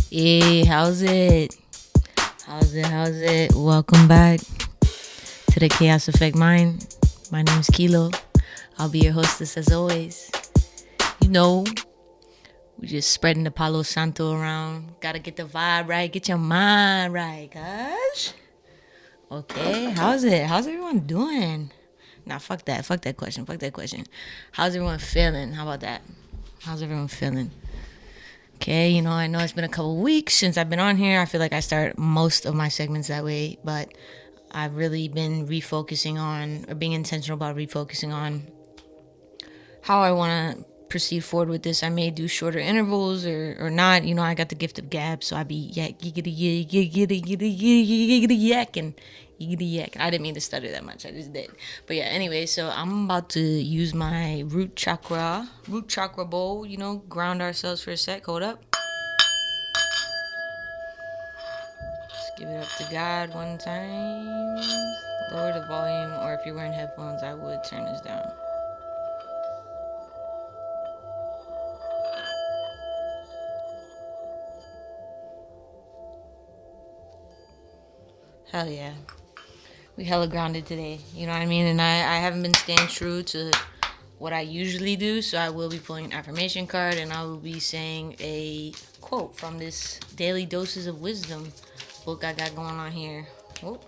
Hey, how's it? How's it? Welcome back to the Chaos Effect Mind. My name's Kilo. I'll be your hostess as always. You know, we just spreading the Palo Santo around. Gotta get the vibe right, get your mind right, gosh. Okay, how's it? How's everyone doing? Nah, fuck that. Fuck that question. How's everyone feeling? How about that? How's everyone feeling? Okay, I know it's been a couple weeks since I've been on here. I feel like I start most of my segments that way, but I've really been refocusing on, or being intentional about refocusing on how I want to proceed forward with this. I may do shorter intervals or not. I got the gift of gab, so I be yakking. I didn't mean to stutter that much. I just did. But yeah, anyway, so I'm about to use my root chakra bowl. Ground ourselves for a sec. Hold up. Let's give it up to God one time. Lower the volume, or if you're wearing headphones, I would turn this down. Hell yeah. We hella grounded today. You know what I mean? And I haven't been staying true to what I usually do, so I will be pulling an affirmation card and I will be saying a quote from this Daily Doses of Wisdom book I got going on here. Oh,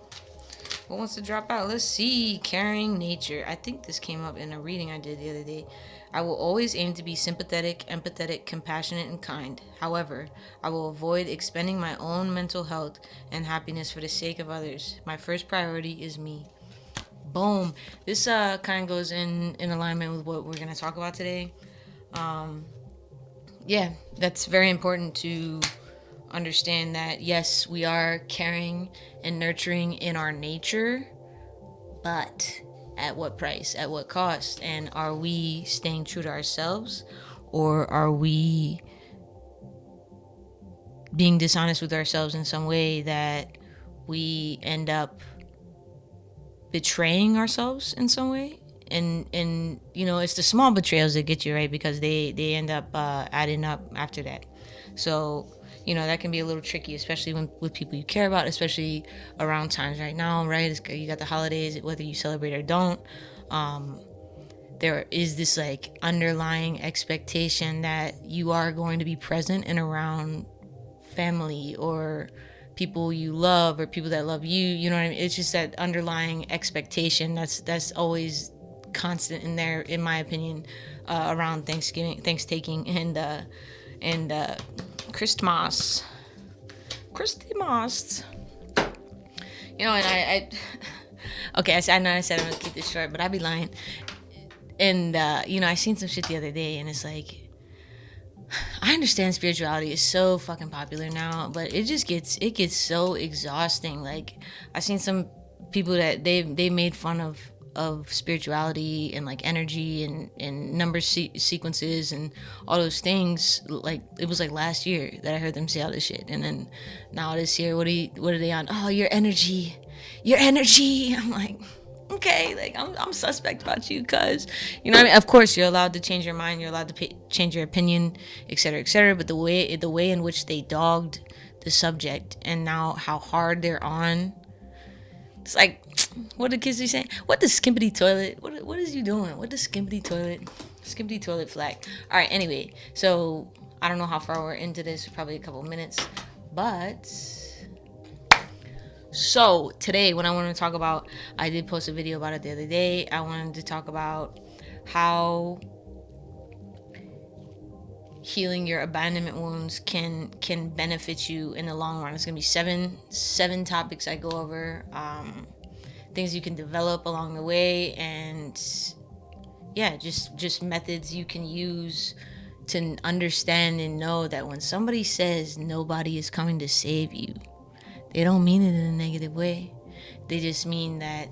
what wants to drop out? Let's see. Caring nature. I think this came up in a reading I did the other day. I will always aim to be sympathetic, empathetic, compassionate, and kind. However, I will avoid expending my own mental health and happiness for the sake of others. My first priority is me. Boom. This kind of goes in alignment with what we're going to talk about today. Yeah, that's very important to understand that, yes, we are caring and nurturing in our nature, but at what price, at what cost? And are we staying true to ourselves, or are we being dishonest with ourselves in some way that we end up betraying ourselves in some way? And it's the small betrayals that get you, right? Because they end up adding up after that. So that can be a little tricky, especially with people you care about, especially around times right now, right? You got the holidays, whether you celebrate or don't. There is this like underlying expectation that you are going to be present and around family or people you love or people that love you. You know what I mean? It's just that underlying expectation that's always constant in there, in my opinion, around Thanksgiving, and Christmas. And I okay, I know I said I'm gonna keep this short, but I'd be lying. And I seen some shit the other day, and it's like, I understand spirituality is so fucking popular now, but it gets so exhausting. Like, I seen some people that they made fun of spirituality and like energy and number sequences and all those things. Like, it was like last year that I heard them say all this shit, and then now this year, what are they on? Oh, your energy. I'm like, okay, like I'm suspect about you, cuz what I mean. Of course, you're allowed to change your mind, you're allowed to change your opinion, etc., but the way in which they dogged the subject, and now how hard they're on, it's like, what the kids be saying? What the skimpity toilet? What is you doing? What the skimpity toilet flag? All right, anyway, so I don't know how far we're into this, probably a couple minutes, but so today, what I want to talk about, I did post a video about it the other day. I wanted to talk about how healing your abandonment wounds can benefit you in the long run. It's gonna be seven topics I go over, things you can develop along the way, and yeah, just methods you can use to understand and know that when somebody says nobody is coming to save you, they don't mean it in a negative way. They just mean that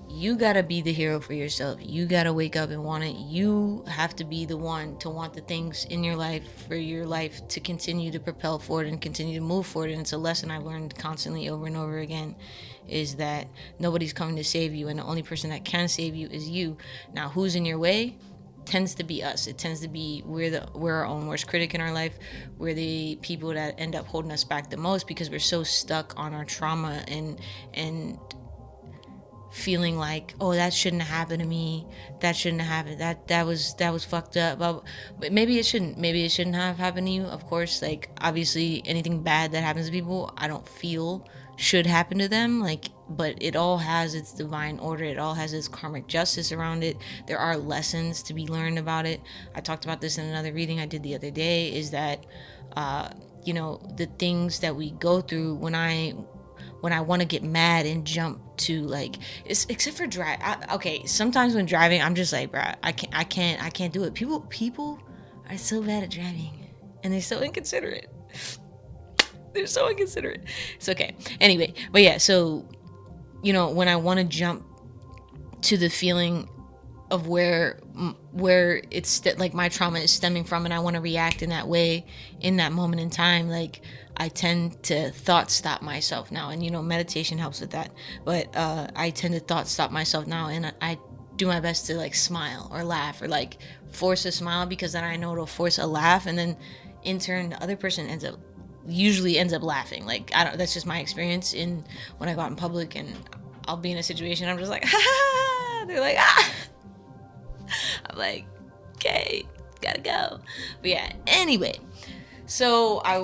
you gotta be the hero for yourself. You gotta wake up and want it. You have to be the one to want the things in your life for your life to continue to propel forward and continue to move forward. And it's a lesson I've learned constantly over and over again, is that nobody's coming to save you, and the only person that can save you is you. Now, who's in your way? tends to be us. It tends to be we're our own worst critic in our life. We're the people that end up holding us back the most because we're so stuck on our trauma and feeling like, oh, that shouldn't have happened to me, that shouldn't have happened, that was fucked up. But maybe it shouldn't have happened to you. Of course, like, obviously anything bad that happens to people, I don't feel should happen to them, like, but it all has its divine order, it all has its karmic justice around it. There are lessons to be learned about it. I talked about this in another reading I did the other day, is that the things that we go through, when I want to get mad and jump to, like, except for drive. Okay, sometimes when driving, I'm just like, bruh, I can't do it. People are so bad at driving, and they're so inconsiderate. They're so inconsiderate. It's okay. Anyway, but yeah, so when I want to jump to the feeling of where it's like my trauma is stemming from, and I want to react in that way in that moment in time, like, I tend to thought stop myself now, and meditation helps with that. But I tend to thought stop myself now, and I do my best to, like, smile or laugh or, like, force a smile, because then I know it'll force a laugh, and then in turn the other person usually ends up laughing. Like, I don't. That's just my experience in when I go out in public, and I'll be in a situation, I'm just like, ha ha. They're like, ah. I'm like, okay, gotta go. But yeah, anyway. So I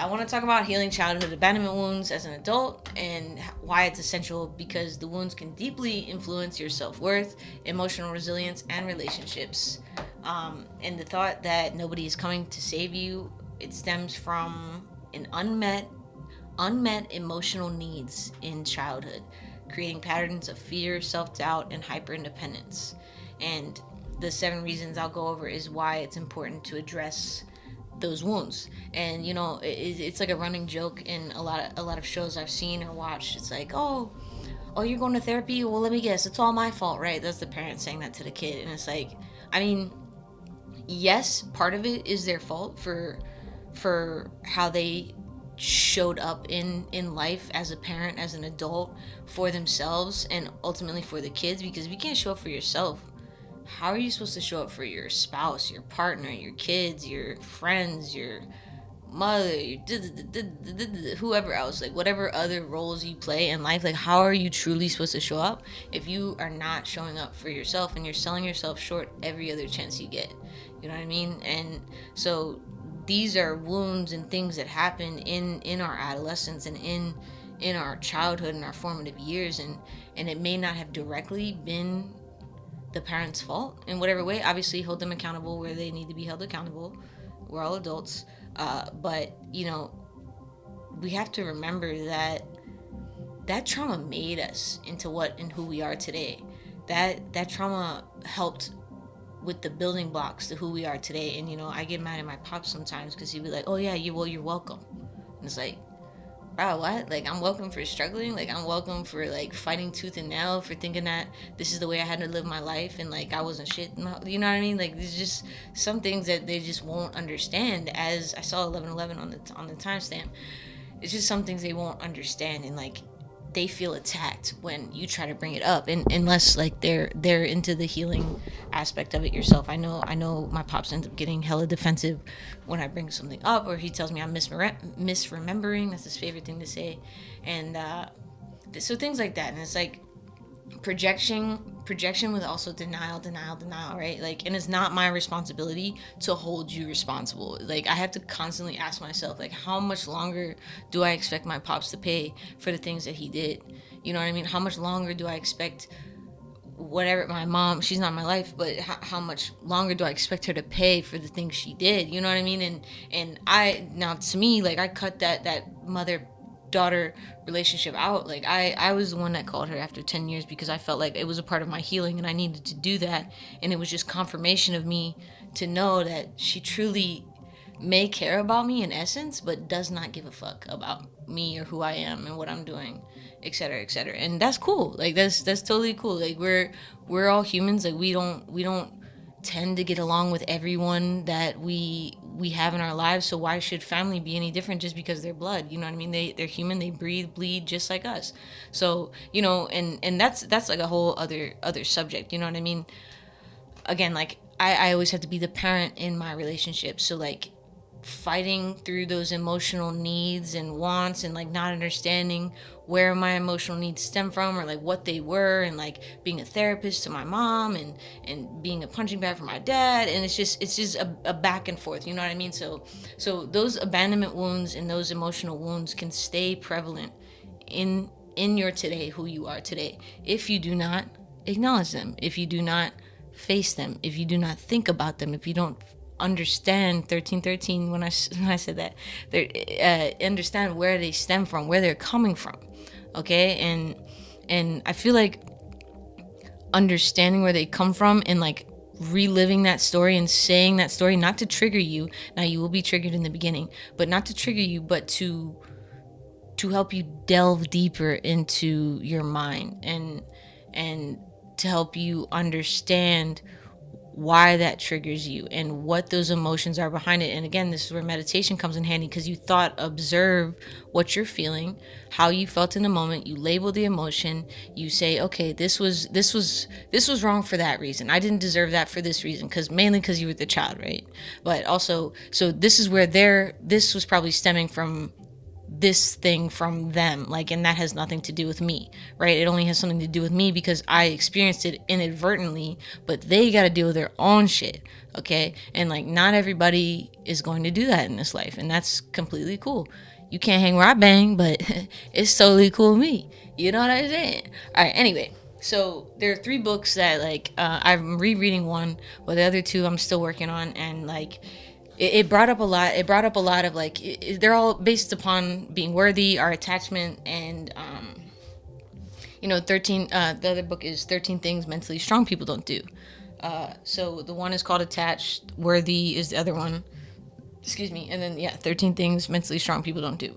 want to talk about healing childhood abandonment wounds as an adult, and why it's essential, because the wounds can deeply influence your self-worth, emotional resilience, and relationships. And the thought that nobody is coming to save you, it stems from an unmet emotional needs in childhood, creating patterns of fear, self-doubt, and hyper-independence. And the 7 reasons I'll go over is why it's important to address those wounds. And it's like a running joke in a lot of shows I've seen or watched. It's like, oh, you're going to therapy, well, let me guess, it's all my fault, right? That's the parent saying that to the kid. And it's like, I mean, yes, part of it is their fault for how they showed up in life as a parent, as an adult, for themselves, and ultimately for the kids. Because if you can't show up for yourself, how are you supposed to show up for your spouse, your partner, your kids, your friends, your mother, whoever else, like, whatever other roles you play in life? Like, how are you truly supposed to show up if you are not showing up for yourself, and you're selling yourself short every other chance you get? You know what I mean? And so these are wounds and things that happen in our adolescence and in our childhood and our formative years, and it may not have directly been the parents' fault in whatever way. Obviously, hold them accountable where they need to be held accountable. We're all adults, but we have to remember that trauma made us into what and who we are today. That trauma helped with the building blocks to who we are today. And I get mad at my pops sometimes, because he'd be like, oh yeah, you're welcome. And it's like, wow, what? Like, I'm welcome for struggling? Like, I'm welcome for, like, fighting tooth and nail, for thinking that this is the way I had to live my life, and, like, I wasn't shit? You know what I mean? Like, there's just some things that they just won't understand. As I saw 11:11 on the timestamp, it's just some things they won't understand, and, like, they feel attacked when you try to bring it up, and unless, like, they're into the healing aspect of it yourself. I know my pops end up getting hella defensive when I bring something up, or he tells me I'm misremembering. That's his favorite thing to say. And so things like that. And it's like projection with also denial, right? Like, and it's not my responsibility to hold you responsible. Like, I have to constantly ask myself, like, how much longer do I expect my pops to pay for the things that he did? You know what I mean? How much longer do I expect whatever, my mom, she's not in my life, but how much longer do I expect her to pay for the things she did? You know what I mean? And I, now, to me, like, I cut that mother daughter relationship out. Like, I was the one that called her after 10 years, because I felt like it was a part of my healing and I needed to do that. And it was just confirmation of me to know that she truly may care about me in essence, but does not give a fuck about me or who I am and what I'm doing, etc., etc. And that's cool. Like, that's totally cool. Like, we're all humans. Like, we don't tend to get along with everyone that we have in our lives. So why should family be any different just because they're blood? You know what I mean? They're human. They breathe, bleed just like us. So, and that's like a whole other subject. You know what I mean? Again, like, I always have to be the parent in my relationship. So like fighting through those emotional needs and wants, and like not understanding where my emotional needs stem from, or like what they were, and like being a therapist to my mom, and being a punching bag for my dad. And it's just a back and forth, you know what I mean? So those abandonment wounds and those emotional wounds can stay prevalent in your today, who you are today, if you do not acknowledge them, if you do not face them, if you do not think about them, if you don't understand 1313 when I said that, understand where they stem from, where they're coming from. Okay. And I feel like understanding where they come from, and like reliving that story and saying that story, not to trigger you. Now you will be triggered in the beginning, but not to trigger you, but to help you delve deeper into your mind, and to help you understand why that triggers you and what those emotions are behind it. And again, this is where meditation comes in handy, because you observe what you're feeling, how you felt in the moment, you label the emotion, you say, okay, this was wrong for that reason, I didn't deserve that for this reason, mainly because you were the child, right? But also, so this is where this was probably stemming from this thing from them, like, and that has nothing to do with me, right? It only has something to do with me because I experienced it inadvertently, but they got to deal with their own shit. Okay. And like, not everybody is going to do that in this life, and that's completely cool. You can't hang where I bang, but it's totally cool with me, you know what I'm saying? All right, anyway, so there are 3 books that like I'm rereading one, but the other 2 I'm still working on. And like, it brought up a lot. It brought up a lot of like, they're all based upon being worthy, our attachment, and 13. The other book is 13 Things Mentally Strong People Don't Do. So the one is called Attached. Worthy is the other one. Excuse me. And then 13 Things Mentally Strong People Don't Do.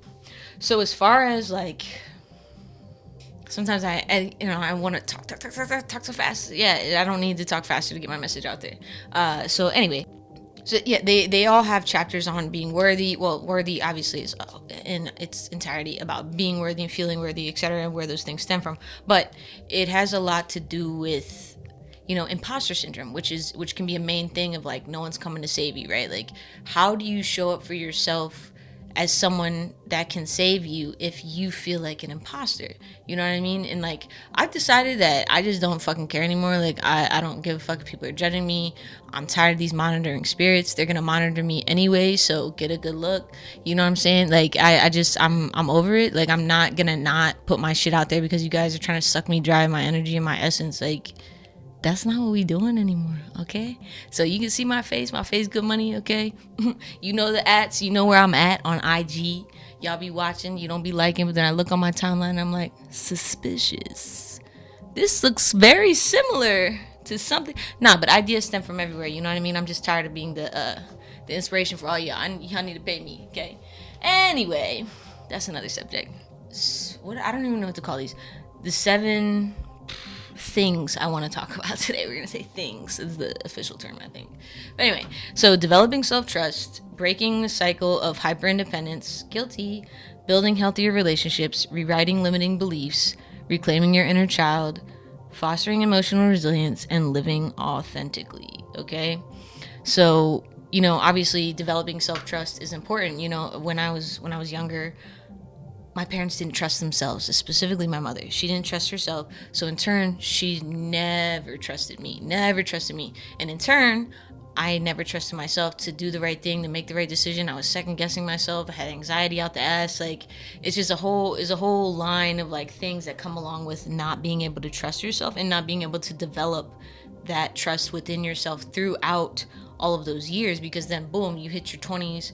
So as far as like, sometimes I want to talk so fast. Yeah, I don't need to talk faster to get my message out there. So anyway. So yeah, they all have chapters on being worthy. Well, worthy obviously is in its entirety about being worthy and feeling worthy, etc., and where those things stem from. But it has a lot to do with, imposter syndrome, which can be a main thing of like, no one's coming to save you, right? Like, how do you show up for yourself as someone that can save you if you feel like an imposter? You know what I mean? And like, I've decided that I just don't fucking care anymore. Like, I don't give a fuck if people are judging me. I'm tired of these monitoring spirits. They're gonna monitor me anyway, so get a good look. You know what I'm saying? Like, I'm over it. Like, I'm not gonna not put my shit out there because you guys are trying to suck me dry, my energy and my essence. Like, that's not what we doing anymore, okay? So you can see my face good money, okay? You know the ads, you know where I'm at on IG. Y'all be watching, you don't be liking, but then I look on my timeline and I'm like, suspicious. This looks very similar to something. Nah, but ideas stem from everywhere, you know what I mean? I'm just tired of being the inspiration for all y'all. Y'all need to pay me, okay? Anyway, that's another subject. I don't even know what to call these. The 7 things I want to talk about today. We're going to say things is the official term, I think. But anyway, so developing self-trust, breaking the cycle of hyper-independence, guilty, building healthier relationships, rewriting limiting beliefs, reclaiming your inner child, fostering emotional resilience, and living authentically, okay? So, obviously developing self-trust is important. When I was younger, my parents didn't trust themselves, specifically my mother. She didn't trust herself. So in turn, she never trusted me. And in turn, I never trusted myself to do the right thing, to make the right decision. I was second guessing myself. I had anxiety out the ass. Like, it's just a whole line of like things that come along with not being able to trust yourself and not being able to develop that trust within yourself throughout all of those years. Because then boom, you hit your 20s,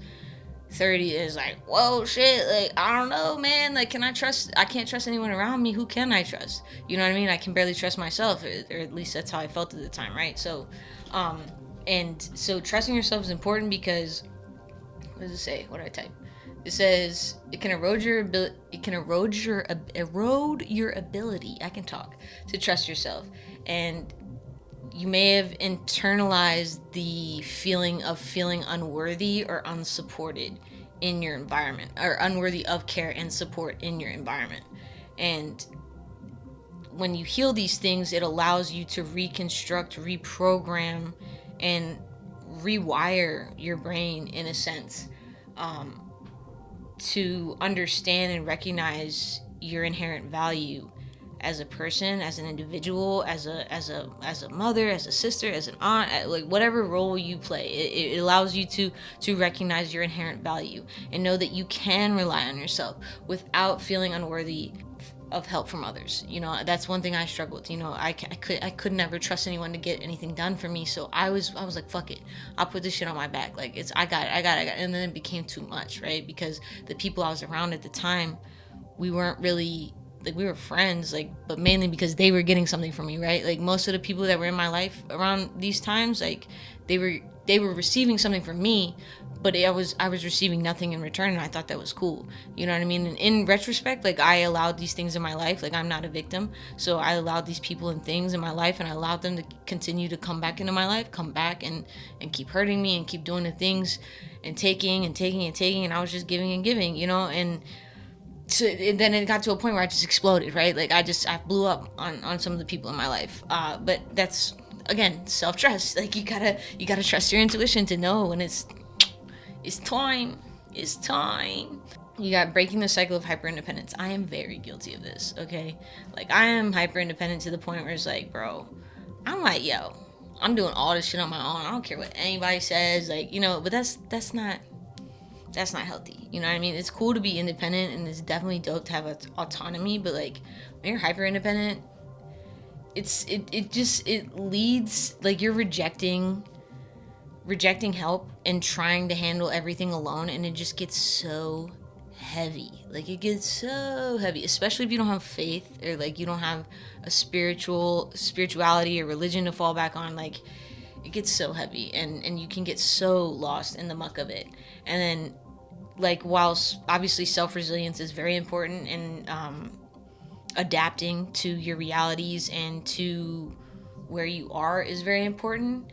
30 is like, whoa, shit, like, I don't know, man, like, I can't trust anyone around me. Who can I trust? You know what I mean? I can barely trust myself, or at least that's how I felt at the time, right? So so trusting yourself is important because, what does it say? What did I type? It says it can erode your ability. I can talk, to trust yourself. And you may have internalized the feeling of feeling unworthy or unsupported in your environment, or unworthy of care and support in your environment. And when you heal these things, it allows you to reconstruct, reprogram, and rewire your brain in a sense, to understand and recognize your inherent value as a person, as an individual, as a mother, as a sister, as an aunt, like whatever role you play. It allows you to recognize your inherent value and know that you can rely on yourself without feeling unworthy of help from others. That's one thing I struggled with. I could never trust anyone to get anything done for me. So I was like, fuck it, I'll put this shit on my back. Like, it's I got it. And then it became too much, right? Because the people I was around at the time, we weren't really, like, we were friends, like, but mainly because they were getting something from me, right? Like, most of the people that were in my life around these times, like, they were receiving something from me, but I was receiving nothing in return, and I thought that was cool. You know what I mean? And in retrospect, like, I allowed these things in my life. Like, I'm not a victim, so I allowed these people and things in my life, and I allowed them to continue to come back into my life, come back and keep hurting me and keep doing the things and taking and taking and taking, and I was just giving and giving, and so, and then it got to a point where I just exploded, right? Like, I blew up on some of the people in my life. But that's, again, self-trust. Like, you gotta trust your intuition to know when it's time. It's time. You got breaking the cycle of hyper independence. I am very guilty of this. Okay, like, I am hyper independent to the point where it's like, bro, I'm like, yo, I'm doing all this shit on my own. I don't care what anybody says. Like, but that's not healthy. You know what I mean? It's cool to be independent, and it's definitely dope to have autonomy. But, like, when you're hyper independent, it leads, like, you're rejecting help and trying to handle everything alone, and it just gets so heavy. Like, it gets so heavy, especially if you don't have faith, or, like, you don't have a spirituality or religion to fall back on. Like, it gets so heavy, and you can get so lost in the muck of it. And then, like, whilst obviously self-resilience is very important, and adapting to your realities and to where you are is very important,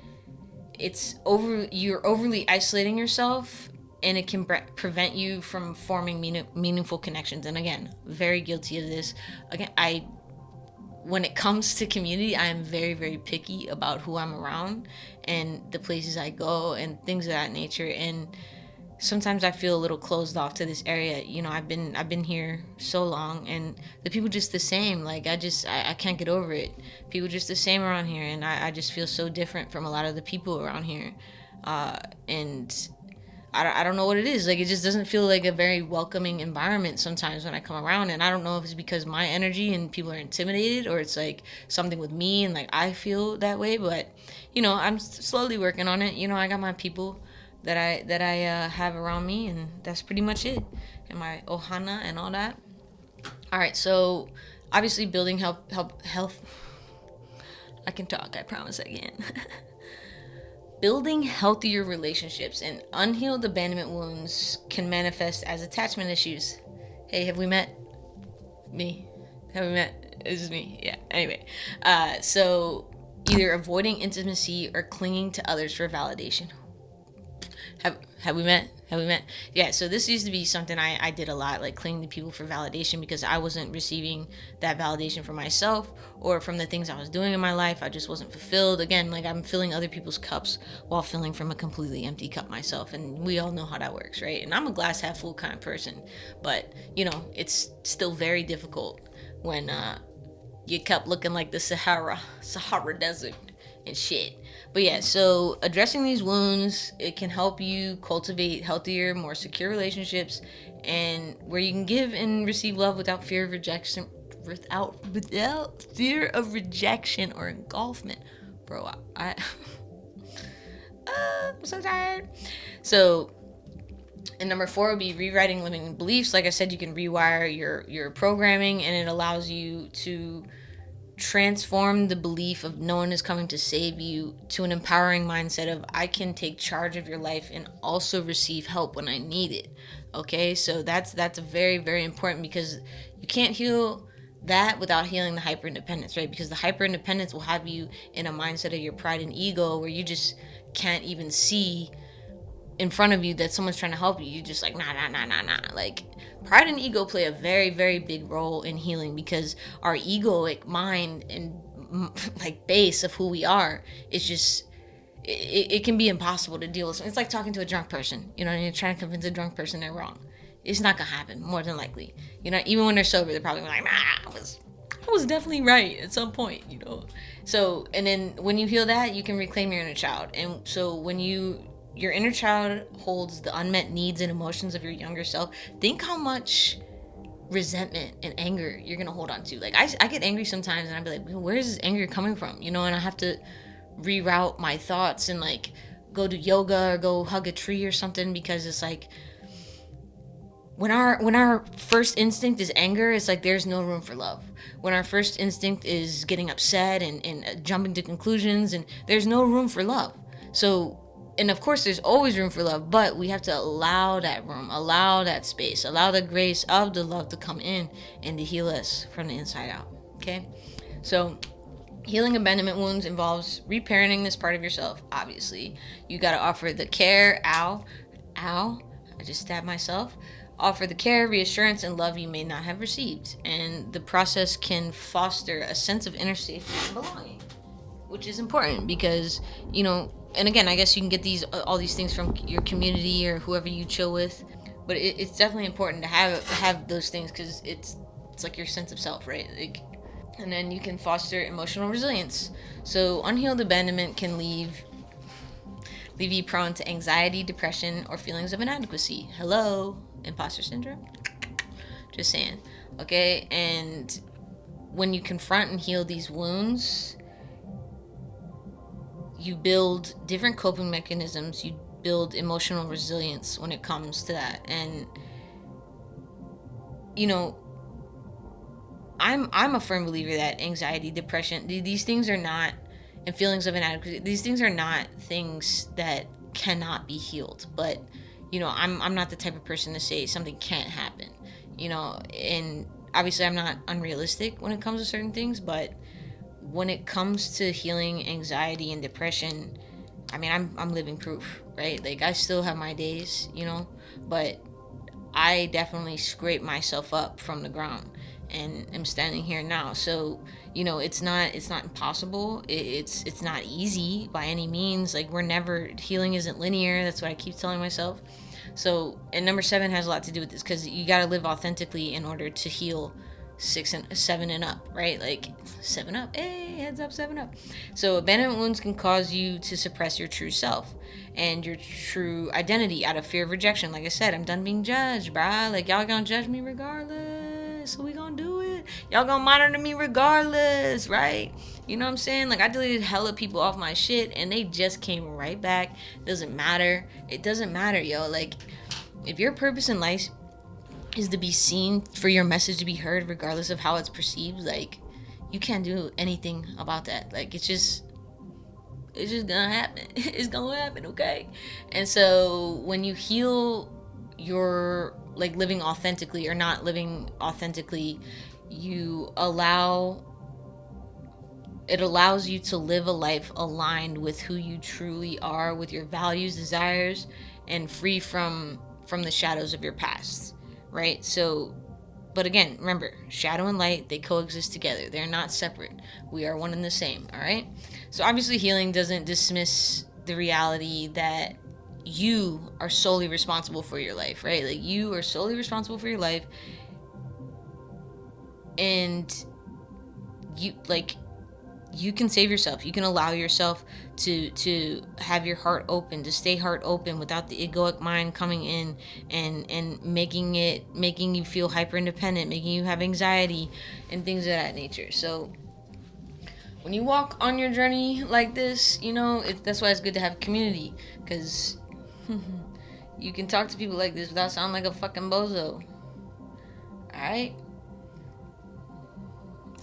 you're overly isolating yourself, and it can prevent you from forming meaningful connections. And again, very guilty of this. Again, when it comes to community, I am very, very picky about who I'm around and the places I go and things of that nature. And sometimes I feel a little closed off to this area. I've been here so long, and the people just the same. Like, I can't get over it. People just the same around here, and I just feel so different from a lot of the people around here. And I don't know what it is. Like, it just doesn't feel like a very welcoming environment sometimes when I come around. And I don't know if it's because my energy and people are intimidated, or it's like something with me and, like, I feel that way. But, I'm slowly working on it. I got my people that I have around me, and that's pretty much it. And my ohana and all that. All right, so obviously building health. I can talk, I promise I can. Building healthier relationships and unhealed abandonment wounds can manifest as attachment issues. Hey, have we met? Me? Have we met? This is me. Yeah. Anyway, so either avoiding intimacy or clinging to others for validation. Have we met? Yeah, so this used to be something I did a lot, like clinging to people for validation, because I wasn't receiving that validation for myself or from the things I was doing in my life. I just wasn't fulfilled. Again, like, I'm filling other people's cups while filling from a completely empty cup myself, and we all know how that works, right? And I'm a glass half full kind of person, but, it's still very difficult when your cup looking like the Sahara Desert and shit. But yeah, so addressing these wounds, it can help you cultivate healthier, more secure relationships, and where you can give and receive love without fear of rejection, without fear of rejection or engulfment. Bro, I'm so tired. So, and number 4 would be rewriting limiting beliefs. Like I said, you can rewire your programming, and it allows you to transform the belief of no one is coming to save you to an empowering mindset of, I can take charge of your life and also receive help when I need it. Okay, so that's very, very important, because you can't heal that without healing the hyper independence, right? Because the hyper independence will have you in a mindset of your pride and ego, where you just can't even see in front of you that someone's trying to help you. You're just like, nah. Like, pride and ego play a very, very big role in healing, because our egoic mind and, like, base of who we are is just, it can be impossible to deal with. It's like talking to a drunk person, you know, and you're trying to convince a drunk person they're wrong. It's not gonna happen, more than likely. You know, even when they're sober, they're probably like, nah, I was definitely right at some point, you know. So, and then when you heal that, you can reclaim your inner child. And so when your inner child holds the unmet needs and emotions of your younger self, think how much resentment and anger you're gonna hold on to. Like I get angry sometimes, and I'd be like, where is this anger coming from, you know? And I have to reroute my thoughts and like go do yoga or go hug a tree or something, because it's like when our first instinct is anger, it's like there's no room for love. When our first instinct is getting upset and jumping to conclusions, and there's no room for love. So, and of course there's always room for love, but we have to allow that room, allow that space, allow the grace of the love to come in and to heal us from the inside out. Okay, so healing abandonment wounds involves reparenting this part of yourself. Obviously, you got to offer the care. Ow, I just stabbed myself. Offer the care, reassurance, and love you may not have received. And the process can foster a sense of inner safety and belonging, which is important because, you know, and again, I guess you can get all these things from your community or whoever you chill with, but it's definitely important to have those things, because it's like your sense of self, right? Like, and then you can foster emotional resilience. So unhealed abandonment can leave you prone to anxiety, depression, or feelings of inadequacy. Hello, imposter syndrome? Just saying. Okay, and when you confront and heal these wounds, you build different coping mechanisms. You build emotional resilience when it comes to that. And, you know, I'm a firm believer that anxiety, depression, these things are not, and feelings of inadequacy, these things are not things that cannot be healed. But, you know, I'm not the type of person to say something can't happen, you know. And obviously I'm not unrealistic when it comes to certain things, but when it comes to healing anxiety and depression, I mean, I'm living proof, right? Like, I still have my days, you know, but I definitely scrape myself up from the ground and am standing here now. So, you know, it's not impossible. It's not easy by any means. Like, healing isn't linear. That's what I keep telling myself. So, and number 7 has a lot to do with this, because you got to live authentically in order to heal 6 and 7 and up, right? Like 7 up, hey, heads up, 7 up. So abandonment wounds can cause you to suppress your true self and your true identity out of fear of rejection. Like I said, I'm done being judged, bruh. Like, y'all gonna judge me regardless, so we gonna do it. Y'all gonna monitor me regardless, right? You know what I'm saying? Like, I deleted hella people off my shit and they just came right back. Doesn't matter. It doesn't matter, yo. Like, if your purpose in life is to be seen, for your message to be heard regardless of how it's perceived, like, you can't do anything about that. Like, it's just gonna happen. It's gonna happen, okay? And so when you heal your, like, living authentically or not living authentically, it allows you to live a life aligned with who you truly are, with your values, desires, and free from the shadows of your past, right? So, but again, remember, shadow and light, they coexist together. They're not separate. We are one and the same, all right? So obviously healing doesn't dismiss the reality that you are solely responsible for your life, right? Like, you are solely responsible for your life, and you can save yourself. You can allow yourself to have your heart open, to stay heart open without the egoic mind coming in and making you feel hyper independent, making you have anxiety and things of that nature. So when you walk on your journey like this, you know, that's why it's good to have community, because you can talk to people like this without sounding like a fucking bozo. Alright?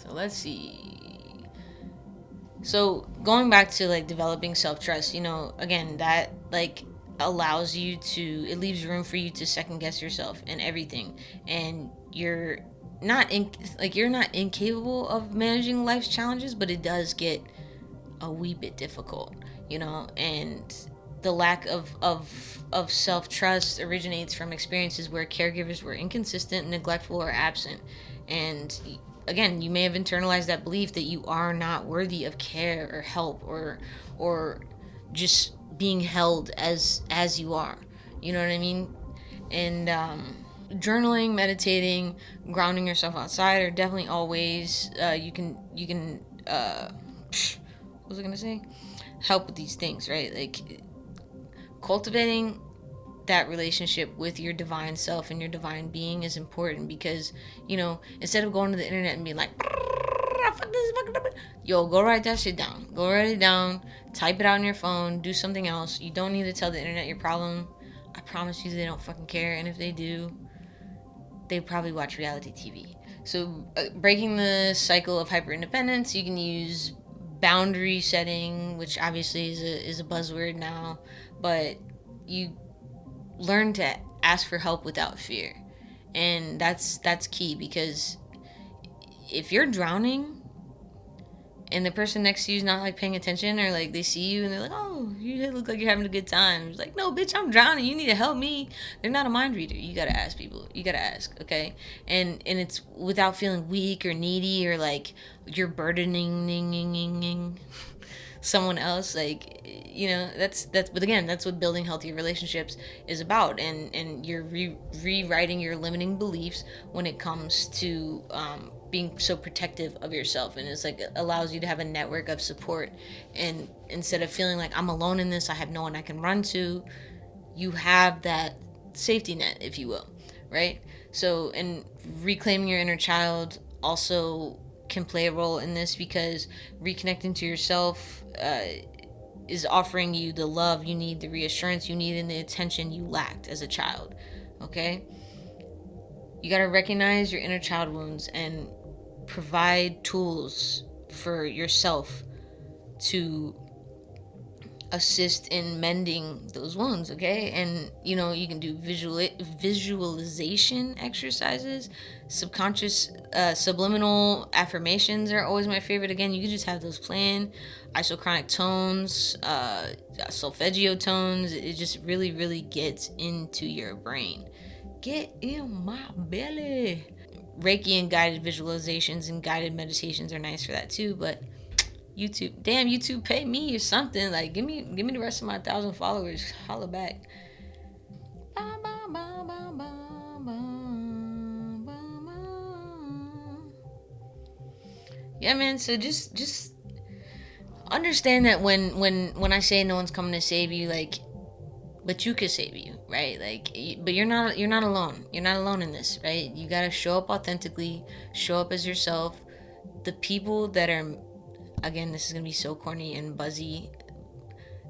So let's see. So going back to, like, developing self-trust, you know, again, that, like, allows you to, it leaves room for you to second guess yourself and everything. And you're not incapable of managing life's challenges, but it does get a wee bit difficult, you know. And the lack of self-trust originates from experiences where caregivers were inconsistent, neglectful, or absent. And again, you may have internalized that belief that you are not worthy of care or help, or just being held as you are. You know what I mean? And journaling, meditating, grounding yourself outside are definitely always you can what was I gonna say? Help with these things, right? Like cultivating that relationship with your divine self and your divine being is important because, instead of going to the internet and being like, fuck this, yo, go write that shit down. Go write it down, type it out on your phone, do something else. You don't need to tell the internet your problem. I promise you they don't fucking care. And if they do, they probably watch reality TV. So, breaking the cycle of hyper independence, you can use boundary setting, which obviously is a buzzword now, but you learn to ask for help without fear. And that's key, because if you're drowning and the person next to you is not like paying attention, or like they see you and they're like, oh, you look like you're having a good time. It's like, no, bitch, I'm drowning. You need to help me. They're not a mind reader. You got to ask people. You got to ask, okay? And it's without feeling weak or needy or like you're burdening someone else. Like, that's but again, that's what building healthier relationships is about. And you're rewriting your limiting beliefs when it comes to being so protective of yourself. And it's like, it allows you to have a network of support, and instead of feeling like I'm alone in this, I have no one I can run to, you have that safety net, if you will, right? So, and reclaiming your inner child also can play a role in this, because reconnecting to yourself is offering you the love you need, the reassurance you need, and the attention you lacked as a child. Okay? You got to recognize your inner child wounds and provide tools for yourself to assist in mending those wounds, okay? And you can do visualization exercises, subconscious subliminal affirmations are always my favorite. Again, you can just have those planned, isochronic tones, solfeggio tones. It just really, really gets into your brain. Get in my belly. Reiki and guided visualizations and guided meditations are nice for that too, but YouTube pay me or something. Like, give me the rest of my 1,000 followers. Holla back. Yeah, man. So just understand that when I say no one's coming to save you, like, but you could save you, right? Like, but you're not alone. You're not alone in this, right? You gotta show up authentically, show up as yourself. The people that are, again, this is going to be so corny and buzzy,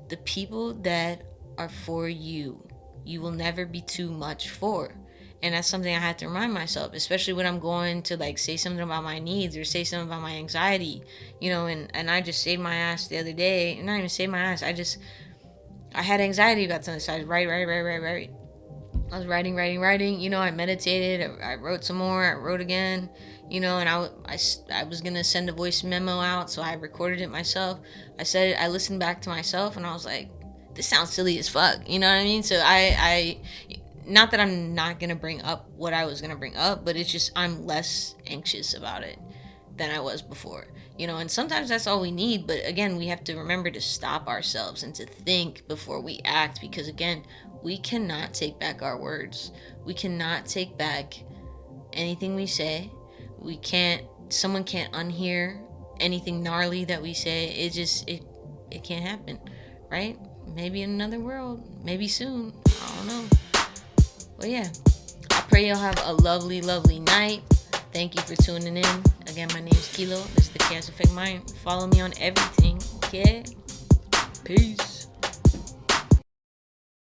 the people that are for you, you will never be too much for. And that's something I have to remind myself, especially when I'm going to like say something about my needs or say something about my anxiety, and I just saved my ass the other day. Not even saved my ass, I had anxiety about something, so I was write. I was writing, I meditated, I wrote some more, I wrote again, and I was going to send a voice memo out, so I recorded it myself. I listened back to myself, and I was like, this sounds silly as fuck, you know what I mean? So I not that I'm not going to bring up what I was going to bring up, but it's just, I'm less anxious about it than I was before, and sometimes that's all we need. But again, we have to remember to stop ourselves and to think before we act, because again, we cannot take back our words. We cannot take back anything we say. Someone can't unhear anything gnarly that we say. It can't happen, right? Maybe in another world, maybe soon, I don't know. But yeah, I pray y'all have a lovely, lovely night. Thank you for tuning in. Again, my name is Kilo. This is the Chaos Effect Mind. Follow me on everything, okay? Peace.